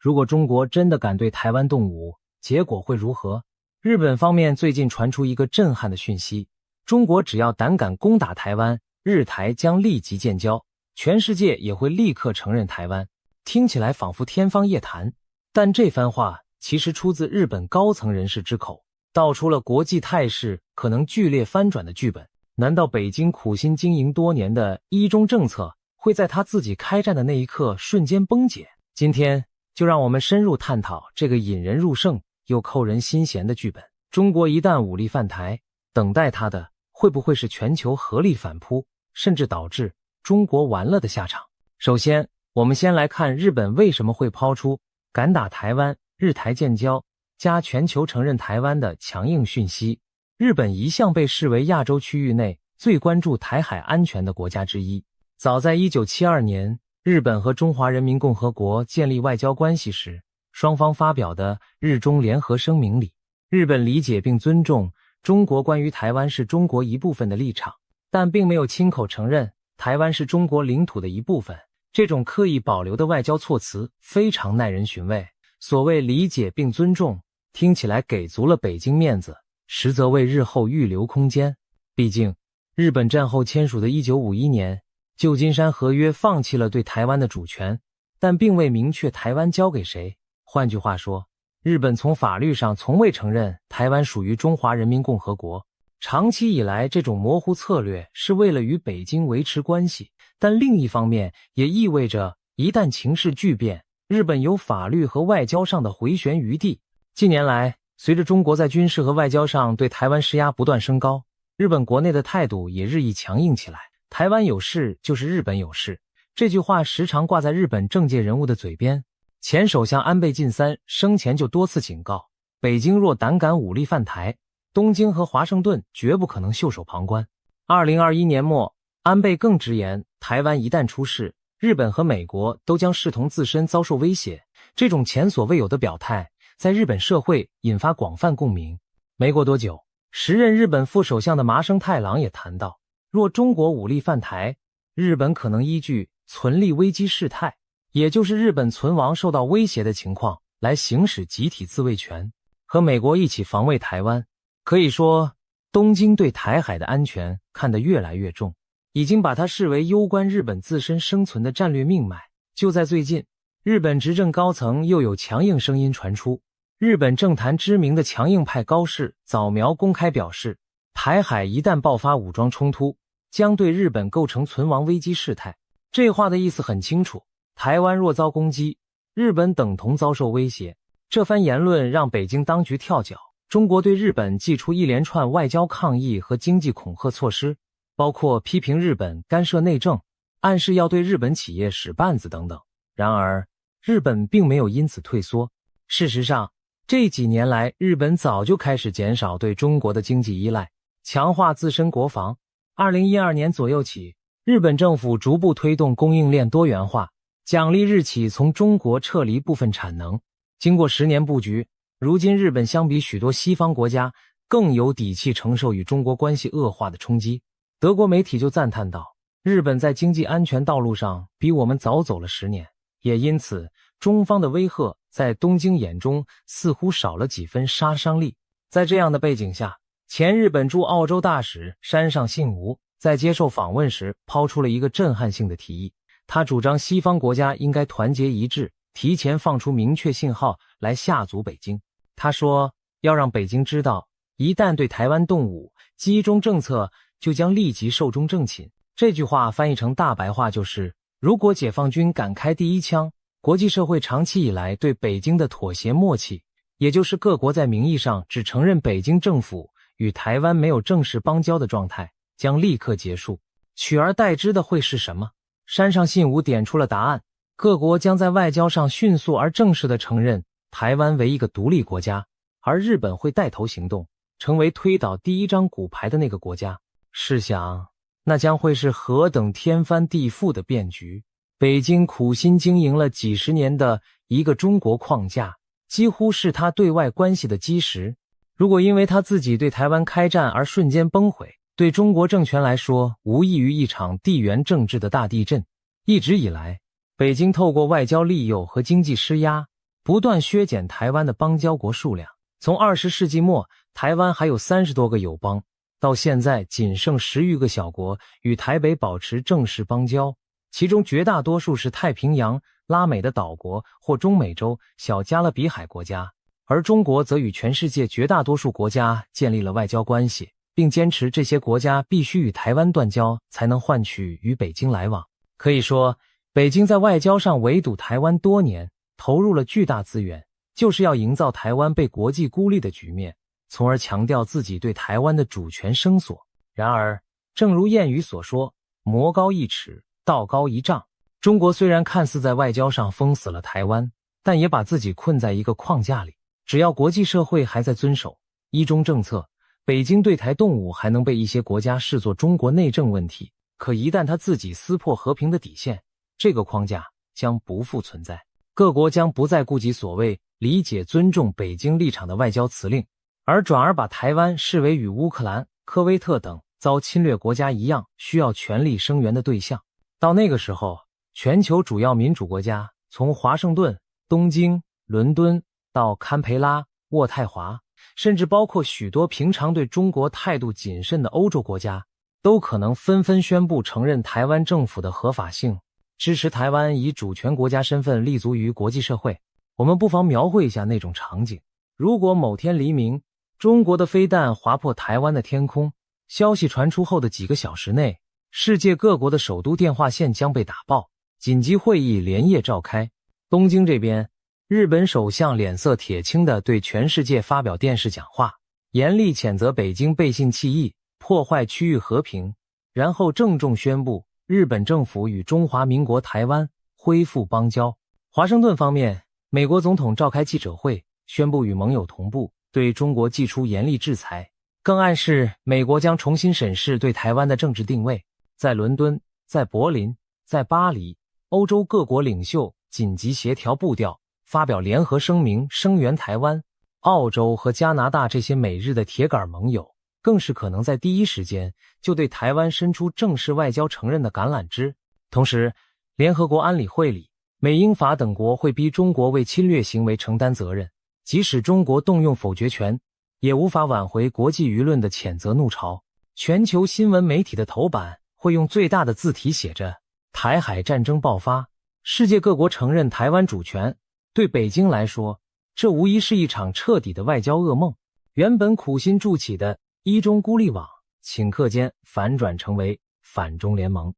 如果中国真的敢对台湾动武，结果会如何？日本方面最近传出一个震撼的讯息，中国只要胆敢攻打台湾，日台将立即建交，全世界也会立刻承认台湾。听起来仿佛天方夜谭，但这番话其实出自日本高层人士之口，道出了国际态势可能剧烈翻转的剧本。难道北京苦心经营多年的一中政策会在他自己开战的那一刻瞬间崩解？今天就让我们深入探讨这个引人入胜又扣人心弦的剧本。中国一旦武力犯台，等待他的会不会是全球合力反扑，甚至导致中国完了的下场？首先，我们先来看日本为什么会抛出敢打台湾、日台建交加全球承认台湾的强硬讯息。日本一向被视为亚洲区域内最关注台海安全的国家之一。早在1972年，日本和中华人民共和国建立外交关系时，双方发表的日中联合声明里，日本理解并尊重中国关于台湾是中国一部分的立场，但并没有亲口承认台湾是中国领土的一部分。这种刻意保留的外交措辞非常耐人寻味。所谓理解并尊重，听起来给足了北京面子，实则为日后预留空间。毕竟，日本战后签署的1951年旧金山合约放弃了对台湾的主权，但并未明确台湾交给谁。换句话说，日本从法律上从未承认台湾属于中华人民共和国。长期以来，这种模糊策略是为了与北京维持关系，但另一方面也意味着一旦情势巨变，日本有法律和外交上的回旋余地。近年来，随着中国在军事和外交上对台湾施压不断升高，日本国内的态度也日益强硬起来。台湾有事就是日本有事，这句话时常挂在日本政界人物的嘴边。前首相安倍晋三生前就多次警告，北京若胆敢武力犯台，东京和华盛顿绝不可能袖手旁观。2021年末，安倍更直言，台湾一旦出事，日本和美国都将视同自身遭受威胁。这种前所未有的表态在日本社会引发广泛共鸣。没过多久，时任日本副首相的麻生太郎也谈到，若中国武力犯台，日本可能依据存立危机事态，也就是日本存亡受到威胁的情况，来行使集体自卫权，和美国一起防卫台湾。可以说，东京对台海的安全看得越来越重，已经把它视为攸关日本自身生存的战略命脉。就在最近，日本执政高层又有强硬声音传出。日本政坛知名的强硬派高市早苗公开表示，台海一旦爆发武装冲突，将对日本构成存亡危机事态。这话的意思很清楚，台湾若遭攻击，日本等同遭受威胁。这番言论让北京当局跳脚，中国对日本祭出一连串外交抗议和经济恐吓措施，包括批评日本干涉内政，暗示要对日本企业使绊子等等。然而，日本并没有因此退缩。事实上，这几年来，日本早就开始减少对中国的经济依赖，强化自身国防。2012年左右起，日本政府逐步推动供应链多元化，奖励日企从中国撤离部分产能。经过10年布局，如今日本相比许多西方国家更有底气承受与中国关系恶化的冲击。德国媒体就赞叹道，日本在经济安全道路上比我们早走了10年，也因此中方的威吓在东京眼中似乎少了几分杀伤力。在这样的背景下，前日本驻澳洲大使山上信吾在接受访问时抛出了一个震撼性的提议。他主张西方国家应该团结一致，提前放出明确信号来吓阻北京。他说，要让北京知道，一旦对台湾动武，基中政策就将立即寿终正寝。这句话翻译成大白话就是，如果解放军敢开第一枪，国际社会长期以来对北京的妥协默契，也就是各国在名义上只承认北京政府与台湾没有正式邦交的状态，将立刻结束。取而代之的会是什么？山上信吾点出了答案，各国将在外交上迅速而正式地承认台湾为一个独立国家，而日本会带头行动，成为推倒第一张骨牌的那个国家。试想，那将会是何等天翻地覆的变局。北京苦心经营了几十年的一个中国框架，几乎是他对外关系的基石。如果因为他自己对台湾开战而瞬间崩毁，对中国政权来说无异于一场地缘政治的大地震。一直以来，北京透过外交利诱和经济施压，不断削减台湾的邦交国数量。从20世纪末，台湾还有30多个友邦，到现在仅剩10余个小国与台北保持正式邦交，其中绝大多数是太平洋、拉美的岛国或中美洲小加勒比海国家，而中国则与全世界绝大多数国家建立了外交关系，并坚持这些国家必须与台湾断交才能换取与北京来往。可以说，北京在外交上围堵台湾多年，投入了巨大资源，就是要营造台湾被国际孤立的局面，从而强调自己对台湾的主权声索。然而，正如谚语所说，魔高一尺，道高一丈。中国虽然看似在外交上封死了台湾，但也把自己困在一个框架里。只要国际社会还在遵守一中政策，北京对台动武还能被一些国家视作中国内政问题。可一旦他自己撕破和平的底线，这个框架将不复存在。各国将不再顾及所谓理解尊重北京立场的外交辞令，而转而把台湾视为与乌克兰、科威特等遭侵略国家一样需要全力声援的对象。到那个时候，全球主要民主国家，从华盛顿、东京、伦敦到堪培拉、渥太华，甚至包括许多平常对中国态度谨慎的欧洲国家，都可能纷纷宣布承认台湾政府的合法性，支持台湾以主权国家身份立足于国际社会。我们不妨描绘一下那种场景。如果某天黎明，中国的飞弹划破台湾的天空，消息传出后的几个小时内，世界各国的首都电话线将被打爆，紧急会议连夜召开。东京这边，日本首相脸色铁青地对全世界发表电视讲话，严厉谴责北京背信弃义，破坏区域和平，然后郑重宣布日本政府与中华民国台湾恢复邦交。华盛顿方面，美国总统召开记者会，宣布与盟友同步对中国祭出严厉制裁，更暗示美国将重新审视对台湾的政治定位。在伦敦，在柏林，在巴黎，欧洲各国领袖紧急协调步调，发表联合声明声援台湾。澳洲和加拿大这些美日的铁杆盟友更是可能在第一时间就对台湾伸出正式外交承认的橄榄枝。同时，联合国安理会里，美英法等国会逼中国为侵略行为承担责任，即使中国动用否决权，也无法挽回国际舆论的谴责怒潮。全球新闻媒体的头版会用最大的字体写着台海战争爆发，世界各国承认台湾主权。对北京来说，这无疑是一场彻底的外交噩梦。原本苦心筑起的一中孤立网，顷刻间反转成为反中联盟。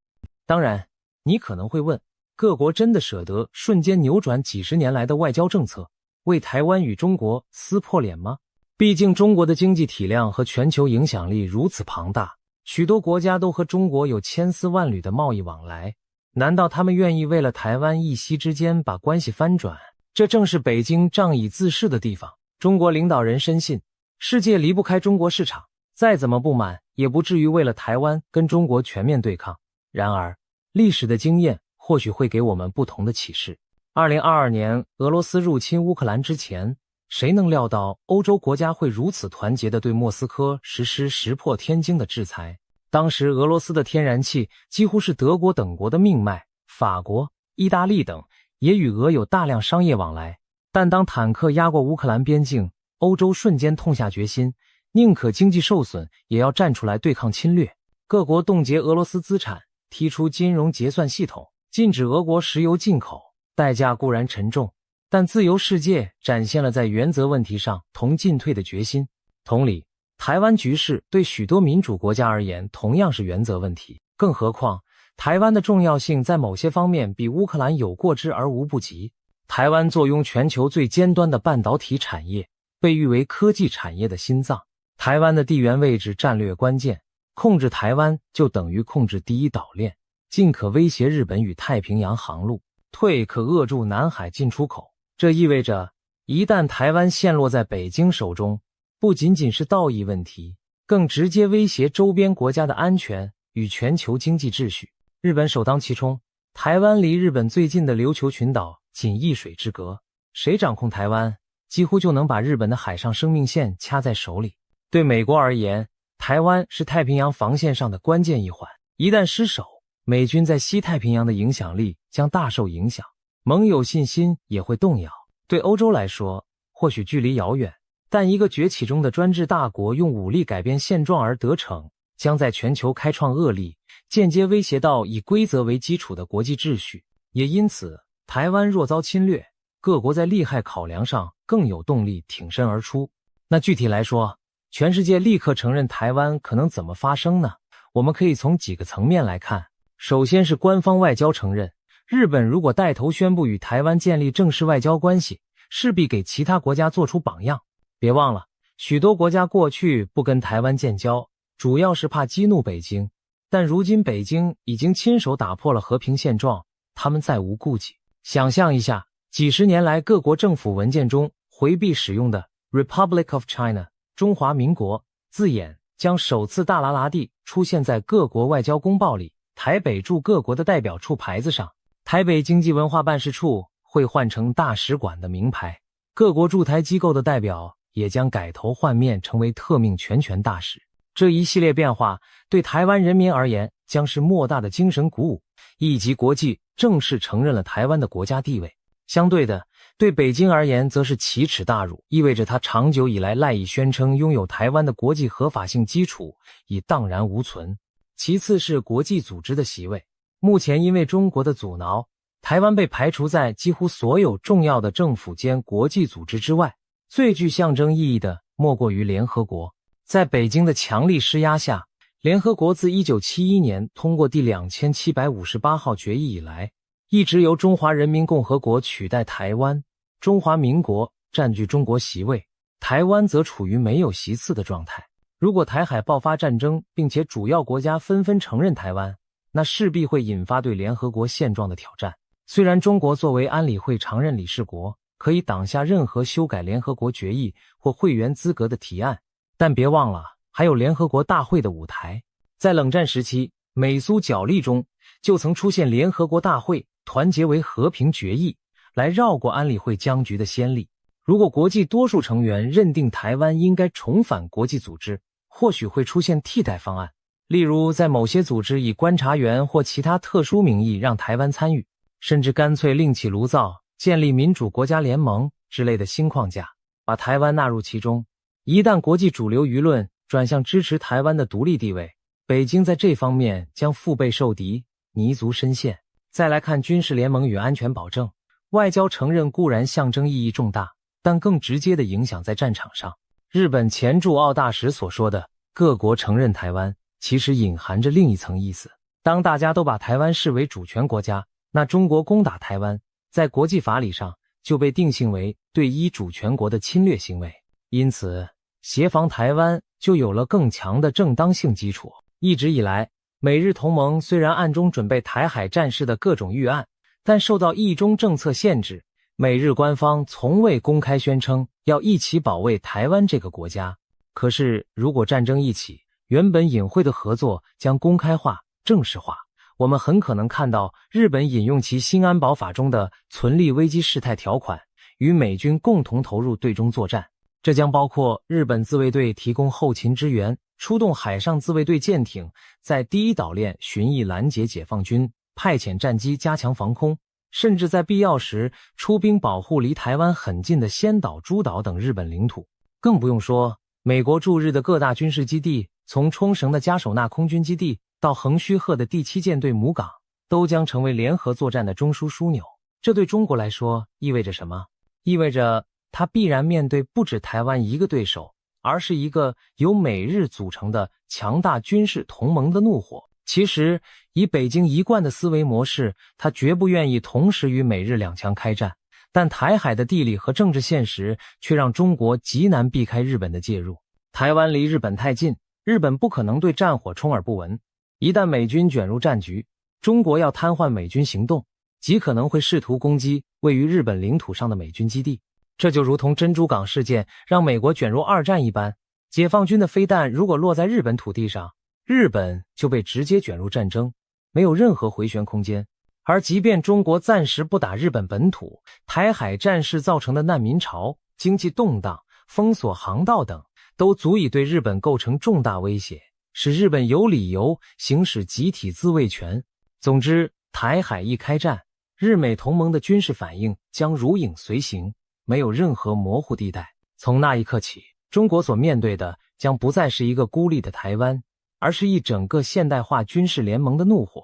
当然，你可能会问，各国真的舍得瞬间扭转几十年来的外交政策，为台湾与中国撕破脸吗？毕竟中国的经济体量和全球影响力如此庞大，许多国家都和中国有千丝万缕的贸易往来，难道他们愿意为了台湾一夕之间把关系翻转？这正是北京仗义自恃的地方。中国领导人深信，世界离不开中国市场，再怎么不满，也不至于为了台湾跟中国全面对抗。然而，历史的经验或许会给我们不同的启示。2022年俄罗斯入侵乌克兰之前，谁能料到欧洲国家会如此团结地对莫斯科实施石破天惊的制裁？当时俄罗斯的天然气几乎是德国等国的命脉，法国、意大利等也与俄有大量商业往来。但当坦克压过乌克兰边境，欧洲瞬间痛下决心，宁可经济受损也要站出来对抗侵略。各国冻结俄罗斯资产，提出金融结算系统，禁止俄国石油进口，代价固然沉重，但自由世界展现了在原则问题上同进退的决心。同理，台湾局势对许多民主国家而言同样是原则问题，更何况台湾的重要性在某些方面比乌克兰有过之而无不及。台湾坐拥全球最尖端的半导体产业，被誉为科技产业的心脏。台湾的地缘位置战略关键，控制台湾就等于控制第一岛链，进可威胁日本与太平洋航路，退可扼住南海进出口。这意味着，一旦台湾陷落在北京手中，不仅仅是道义问题，更直接威胁周边国家的安全与全球经济秩序。日本首当其冲，台湾离日本最近的琉球群岛仅一水之隔，谁掌控台湾，几乎就能把日本的海上生命线掐在手里。对美国而言，台湾是太平洋防线上的关键一环，一旦失守，美军在西太平洋的影响力将大受影响，盟友信心也会动摇。对欧洲来说，或许距离遥远，但一个崛起中的专制大国用武力改变现状而得逞，将在全球开创恶例，间接威胁到以规则为基础的国际秩序。也因此，台湾若遭侵略，各国在利害考量上更有动力挺身而出。那具体来说，全世界立刻承认台湾可能怎么发生呢？我们可以从几个层面来看。首先是官方外交承认，日本如果带头宣布与台湾建立正式外交关系，势必给其他国家做出榜样。别忘了，许多国家过去不跟台湾建交，主要是怕激怒北京，但如今北京已经亲手打破了和平现状，他们再无顾忌。想象一下，几十年来各国政府文件中回避使用的 Republic of China 中华民国字眼，将首次大喇喇地出现在各国外交公报里，台北驻各国的代表处牌子上，台北经济文化办事处会换成大使馆的名牌，各国驻台机构的代表也将改头换面成为特命全权大使。这一系列变化对台湾人民而言将是莫大的精神鼓舞，以及国际正式承认了台湾的国家地位。相对的，对北京而言则是奇耻大辱，意味着他长久以来赖以宣称拥有台湾的国际合法性基础已荡然无存。其次是国际组织的席位，目前因为中国的阻挠，台湾被排除在几乎所有重要的政府间国际组织之外，最具象征意义的莫过于联合国。在北京的强力施压下，联合国自1971年通过第2758号决议以来，一直由中华人民共和国取代台湾，中华民国占据中国席位，台湾则处于没有席次的状态。如果台海爆发战争，并且主要国家纷纷承认台湾，那势必会引发对联合国现状的挑战。虽然中国作为安理会常任理事国，可以挡下任何修改联合国决议或会员资格的提案，但别忘了还有联合国大会的舞台。在冷战时期，美苏角力中就曾出现联合国大会团结为和平决议，来绕过安理会僵局的先例。如果国际多数成员认定台湾应该重返国际组织，或许会出现替代方案，例如在某些组织以观察员或其他特殊名义让台湾参与，甚至干脆另起炉灶，建立民主国家联盟之类的新框架，把台湾纳入其中。一旦国际主流舆论转向支持台湾的独立地位，北京在这方面将腹背受敌，泥足深陷。再来看军事联盟与安全保证，外交承认固然象征意义重大，但更直接的影响在战场上。日本前驻澳大使所说的各国承认台湾，其实隐含着另一层意思。当大家都把台湾视为主权国家，那中国攻打台湾，在国际法理上就被定性为对一主权国的侵略行为，因此协防台湾就有了更强的正当性基础。一直以来，美日同盟虽然暗中准备台海战事的各种预案，但受到一中政策限制，美日官方从未公开宣称要一起保卫台湾这个国家。可是如果战争一起，原本隐晦的合作将公开化、正式化，我们很可能看到日本引用其新安保法中的存立危机事态条款，与美军共同投入对中作战。这将包括日本自卫队提供后勤支援，出动海上自卫队舰艇在第一岛链巡弋拦截解放军，派遣战机加强防空，甚至在必要时出兵保护离台湾很近的仙岛、诸岛等日本领土。更不用说美国驻日的各大军事基地，从冲绳的加手纳空军基地到横须贺的第7舰队母港，都将成为联合作战的中枢枢纽。这对中国来说意味着什么？意味着它必然面对不止台湾一个对手，而是一个由美日组成的强大军事同盟的怒火。其实以北京一贯的思维模式，它绝不愿意同时与美日两强开战，但台海的地理和政治现实却让中国极难避开日本的介入。台湾离日本太近，日本不可能对战火充耳不闻。一旦美军卷入战局，中国要瘫痪美军行动，极可能会试图攻击位于日本领土上的美军基地。这就如同珍珠港事件让美国卷入二战一般，解放军的飞弹如果落在日本土地上，日本就被直接卷入战争，没有任何回旋空间。而即便中国暂时不打日本本土，台海战事造成的难民潮、经济动荡、封锁航道等，都足以对日本构成重大威胁，使日本有理由行使集体自卫权。总之，台海一开战，日美同盟的军事反应将如影随形。没有任何模糊地带。从那一刻起，中国所面对的将不再是一个孤立的台湾，而是一整个现代化军事联盟的怒火。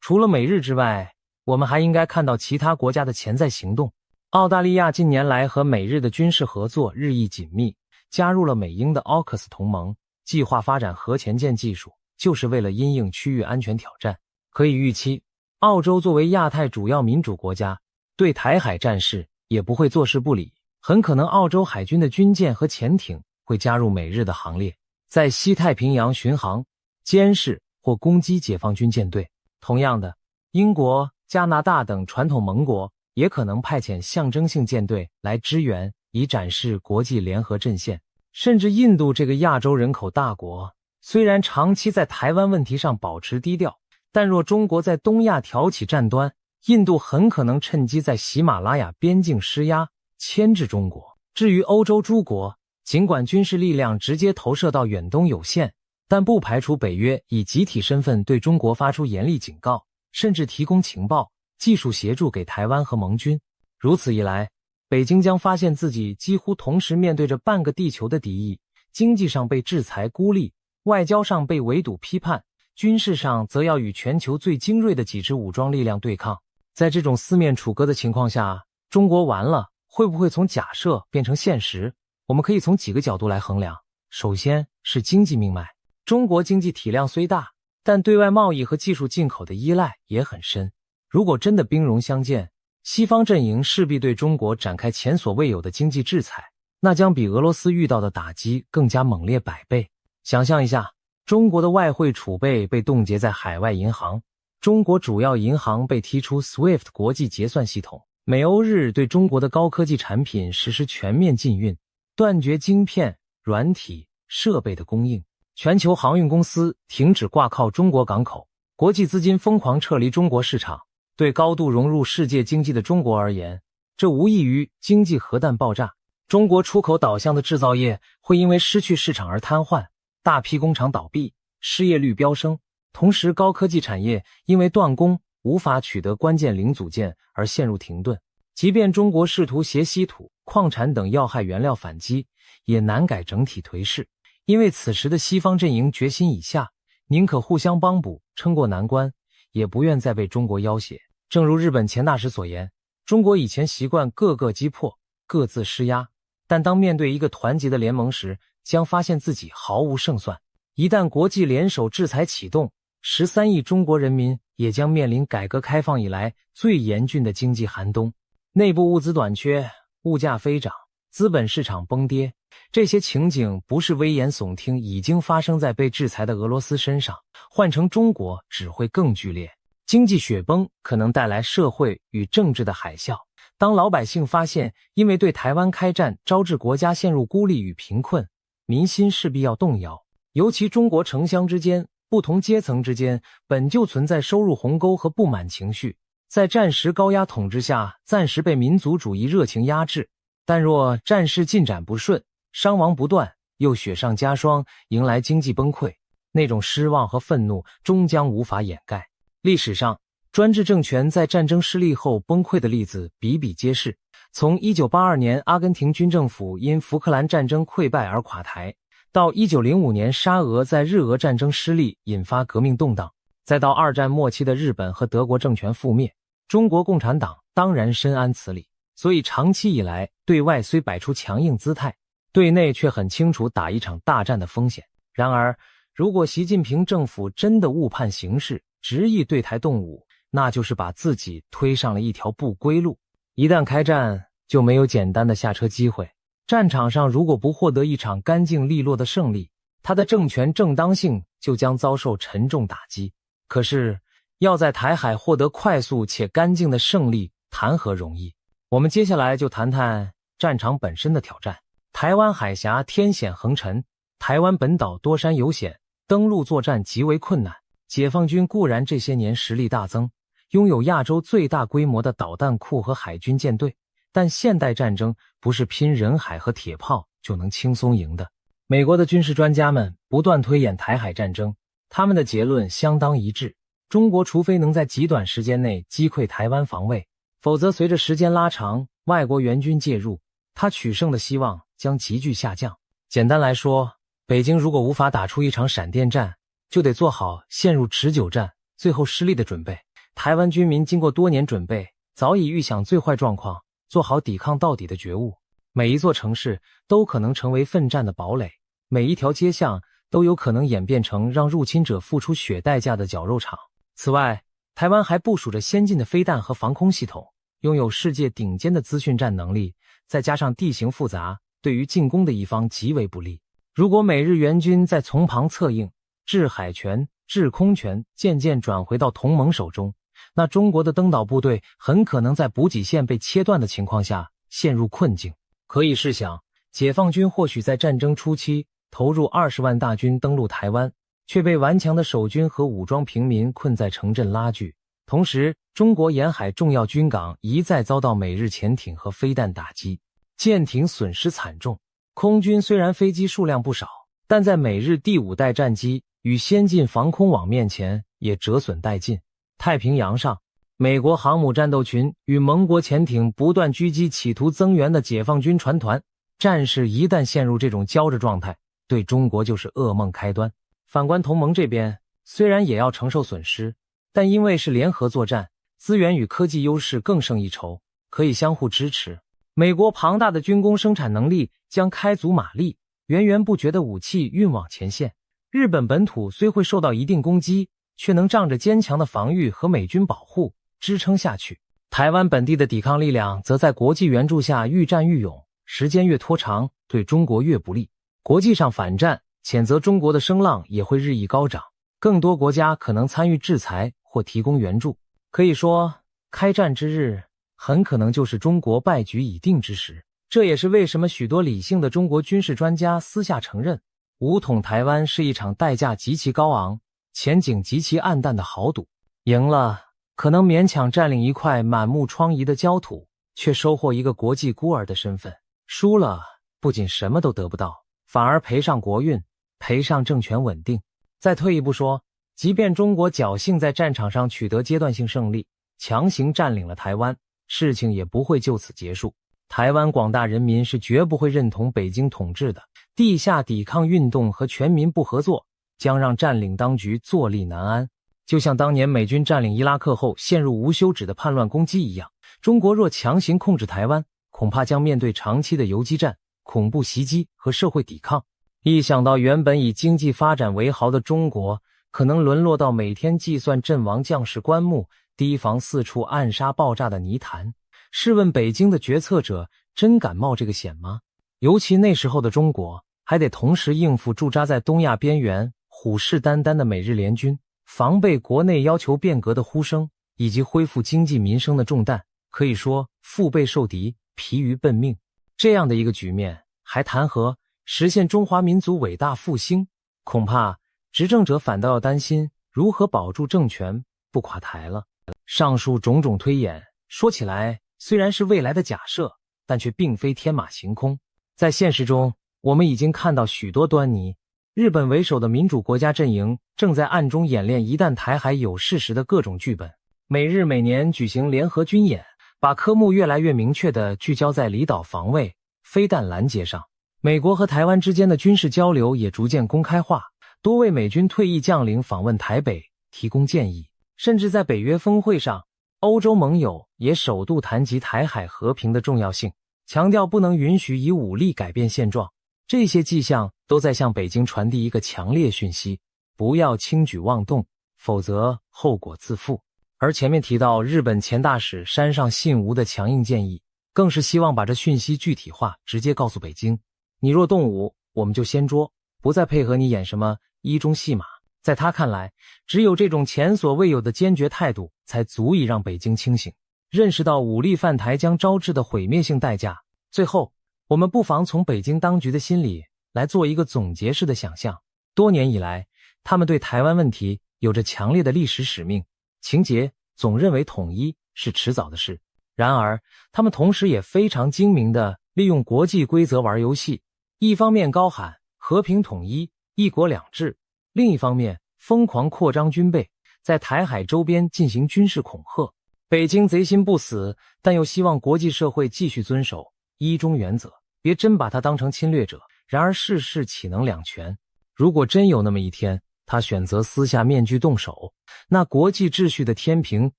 除了美日之外，我们还应该看到其他国家的潜在行动。澳大利亚近年来和美日的军事合作日益紧密，加入了美英的 AUKUS 同盟，计划发展核潜舰技术，就是为了因应区域安全挑战。可以预期，澳洲作为亚太主要民主国家，对台海战事也不会坐视不理，很可能澳洲海军的军舰和潜艇会加入美日的行列，在西太平洋巡航、监视或攻击解放军舰队。同样的，英国、加拿大等传统盟国也可能派遣象征性舰队来支援，以展示国际联合阵线。甚至印度这个亚洲人口大国，虽然长期在台湾问题上保持低调，但若中国在东亚挑起战端，印度很可能趁机在喜马拉雅边境施压，牵制中国。至于欧洲诸国，尽管军事力量直接投射到远东有限，但不排除北约以集体身份对中国发出严厉警告，甚至提供情报、技术协助给台湾和盟军。如此一来，北京将发现自己几乎同时面对着半个地球的敌意，经济上被制裁孤立，外交上被围堵批判，军事上则要与全球最精锐的几支武装力量对抗。在这种四面楚歌的情况下，中国完了会不会从假设变成现实？我们可以从几个角度来衡量。首先是经济命脉，中国经济体量虽大，但对外贸易和技术进口的依赖也很深。如果真的兵戎相见，西方阵营势必对中国展开前所未有的经济制裁，那将比俄罗斯遇到的打击更加猛烈100倍。想象一下，中国的外汇储备被冻结在海外银行，中国主要银行被踢出 SWIFT 国际结算系统，美欧日对中国的高科技产品实施全面禁运，断绝晶片、软体、设备的供应，全球航运公司停止挂靠中国港口，国际资金疯狂撤离中国市场。对高度融入世界经济的中国而言，这无异于经济核弹爆炸。中国出口导向的制造业会因为失去市场而瘫痪，大批工厂倒闭，失业率飙升。同时，高科技产业因为断供，无法取得关键零组件而陷入停顿。即便中国试图携稀土、矿产等要害原料反击，也难改整体颓势。因为此时的西方阵营决心已下，宁可互相帮补，撑过难关，也不愿再被中国要挟。正如日本前大使所言，中国以前习惯各个击破，各自施压，但当面对一个团结的联盟时，将发现自己毫无胜算。一旦国际联手制裁启动，13亿中国人民也将面临改革开放以来最严峻的经济寒冬。内部物资短缺，物价飞涨，资本市场崩跌，这些情景不是危言耸听，已经发生在被制裁的俄罗斯身上，换成中国只会更剧烈。经济雪崩可能带来社会与政治的海啸。当老百姓发现因为对台湾开战招致国家陷入孤立与贫困，民心势必要动摇。尤其中国城乡之间、不同阶层之间本就存在收入鸿沟和不满情绪，在战时高压统治下暂时被民族主义热情压制，但若战事进展不顺，伤亡不断，又雪上加霜，迎来经济崩溃，那种失望和愤怒终将无法掩盖。历史上，专制政权在战争失利后崩溃的例子比比皆是。从1982年阿根廷军政府因福克兰战争溃败而垮台，到1905年沙俄在日俄战争失利引发革命动荡，再到二战末期的日本和德国政权覆灭，中国共产党当然深谙此理，所以长期以来对外虽摆出强硬姿态，对内却很清楚打一场大战的风险。然而，如果习近平政府真的误判形势，执意对台动武，那就是把自己推上了一条不归路。一旦开战，就没有简单的下车机会。战场上如果不获得一场干净利落的胜利，他的政权正当性就将遭受沉重打击。可是，要在台海获得快速且干净的胜利，谈何容易？我们接下来就谈谈战场本身的挑战。台湾海峡天险横陈，台湾本岛多山有险，登陆作战极为困难。解放军固然这些年实力大增，拥有亚洲最大规模的导弹库和海军舰队，但现代战争不是拼人海和铁炮就能轻松赢的。美国的军事专家们不断推演台海战争，他们的结论相当一致：中国除非能在极短时间内击溃台湾防卫，否则随着时间拉长，外国援军介入，他取胜的希望将急剧下降。简单来说，北京如果无法打出一场闪电战，就得做好陷入持久战最后失利的准备。台湾军民经过多年准备，早已预想最坏状况，做好抵抗到底的觉悟。每一座城市都可能成为奋战的堡垒，每一条街巷都有可能演变成让入侵者付出血代价的绞肉场。此外，台湾还部署着先进的飞弹和防空系统，拥有世界顶尖的资讯战能力，再加上地形复杂，对于进攻的一方极为不利。如果美日援军在从旁策应，制海权、制空权渐渐转回到同盟手中，那中国的登岛部队很可能在补给线被切断的情况下陷入困境。可以试想，解放军或许在战争初期投入20万大军登陆台湾，却被顽强的守军和武装平民困在城镇拉锯。同时，中国沿海重要军港一再遭到美日潜艇和飞弹打击，舰艇损失惨重。空军虽然飞机数量不少，但在美日第5代战机与先进防空网面前也折损殆尽。太平洋上，美国航母战斗群与盟国潜艇不断狙击企图增援的解放军船团，战事一旦陷入这种胶着状态，对中国就是噩梦开端。反观同盟这边，虽然也要承受损失，但因为是联合作战，资源与科技优势更胜一筹，可以相互支持。美国庞大的军工生产能力将开足马力，源源不绝的武器运往前线。日本本土虽会受到一定攻击，却能仗着坚强的防御和美军保护支撑下去。台湾本地的抵抗力量则在国际援助下愈战愈勇，时间越拖长，对中国越不利。国际上反战、谴责中国的声浪也会日益高涨，更多国家可能参与制裁或提供援助。可以说，开战之日很可能就是中国败局已定之时。这也是为什么许多理性的中国军事专家私下承认，武统台湾是一场代价极其高昂、前景极其暗淡的豪赌。赢了，可能勉强占领一块满目疮痍的焦土，却收获一个国际孤儿的身份；输了，不仅什么都得不到，反而赔上国运，赔上政权稳定。再退一步说，即便中国侥幸在战场上取得阶段性胜利，强行占领了台湾，事情也不会就此结束。台湾广大人民是绝不会认同北京统治的，地下抵抗运动和全民不合作将让占领当局坐立难安。就像当年美军占领伊拉克后陷入无休止的叛乱攻击一样，中国若强行控制台湾，恐怕将面对长期的游击战、恐怖袭击和社会抵抗。一想到原本以经济发展为豪的中国，可能沦落到每天计算阵亡将士棺木、提防四处暗杀爆炸的泥潭，试问北京的决策者真敢冒这个险吗？尤其那时候的中国还得同时应付驻扎在东亚边缘虎视眈眈的美日联军，防备国内要求变革的呼声，以及恢复经济民生的重担，可以说腹背受敌，疲于奔命。这样的一个局面，还谈何实现中华民族伟大复兴？恐怕执政者反倒要担心如何保住政权不垮台了。上述种种推演，说起来虽然是未来的假设，但却并非天马行空。在现实中，我们已经看到许多端倪。日本为首的民主国家阵营正在暗中演练一旦台海有事时的各种剧本。美日每年举行联合军演，把科目越来越明确地聚焦在离岛防卫、飞弹拦截上。美国和台湾之间的军事交流也逐渐公开化，多位美军退役将领访问台北，提供建议。甚至在北约峰会上，欧洲盟友也首度谈及台海和平的重要性，强调不能允许以武力改变现状。这些迹象都在向北京传递一个强烈讯息：不要轻举妄动，否则后果自负。而前面提到日本前大使山上信吾的强硬建议，更是希望把这讯息具体化，直接告诉北京：你若动武，我们就掀桌，不再配合你演什么一中戏码。在他看来，只有这种前所未有的坚决态度，才足以让北京清醒，认识到武力犯台将招致的毁灭性代价。最后，我们不妨从北京当局的心理来做一个总结式的想象。多年以来，他们对台湾问题有着强烈的历史使命情节，总认为统一是迟早的事。然而，他们同时也非常精明地利用国际规则玩游戏，一方面高喊和平统一、一国两制，另一方面疯狂扩张军备，在台海周边进行军事恐吓。北京贼心不死，但又希望国际社会继续遵守，一中原则，别真把他当成侵略者。然而世事岂能两全？如果真有那么一天，他选择撕下面具动手，那国际秩序的天平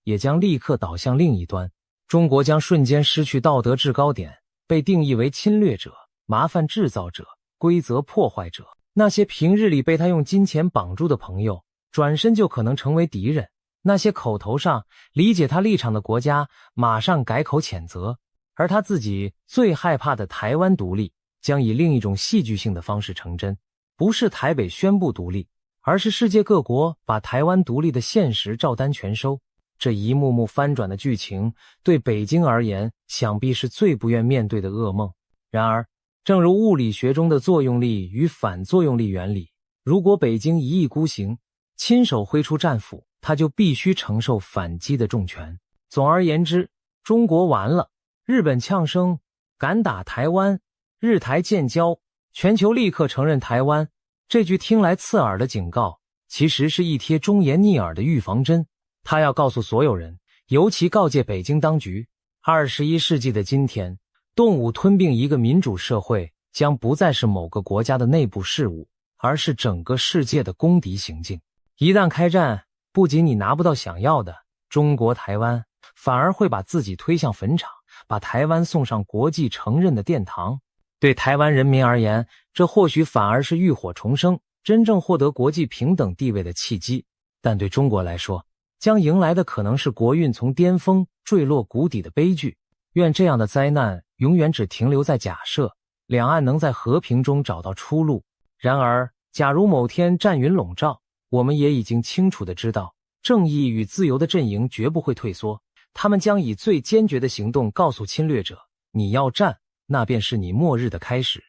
也将立刻倒向另一端，中国将瞬间失去道德制高点，被定义为侵略者、麻烦制造者、规则破坏者。那些平日里被他用金钱绑住的朋友，转身就可能成为敌人。那些口头上理解他立场的国家，马上改口谴责。而他自己最害怕的台湾独立，将以另一种戏剧性的方式成真。不是台北宣布独立，而是世界各国把台湾独立的现实照单全收。这一幕幕翻转的剧情，对北京而言，想必是最不愿面对的噩梦。然而，正如物理学中的作用力与反作用力原理，如果北京一意孤行，亲手挥出战斧，他就必须承受反击的重拳。总而言之，中国完了，日本呛声，敢打台湾，日台建交，全球立刻承认台湾。这句听来刺耳的警告，其实是一贴忠言逆耳的预防针。他要告诉所有人，尤其告诫北京当局，21世纪的今天，动武吞并一个民主社会将不再是某个国家的内部事务，而是整个世界的公敌行径。一旦开战，不仅你拿不到想要的中国台湾，反而会把自己推向坟场，把台湾送上国际承认的殿堂。对台湾人民而言，这或许反而是浴火重生，真正获得国际平等地位的契机。但对中国来说，将迎来的可能是国运从巅峰坠落谷底的悲剧。愿这样的灾难永远只停留在假设，两岸能在和平中找到出路。然而，假如某天战云笼罩，我们也已经清楚地知道，正义与自由的阵营绝不会退缩，他们将以最坚决的行动告诉侵略者，你要战，那便是你末日的开始。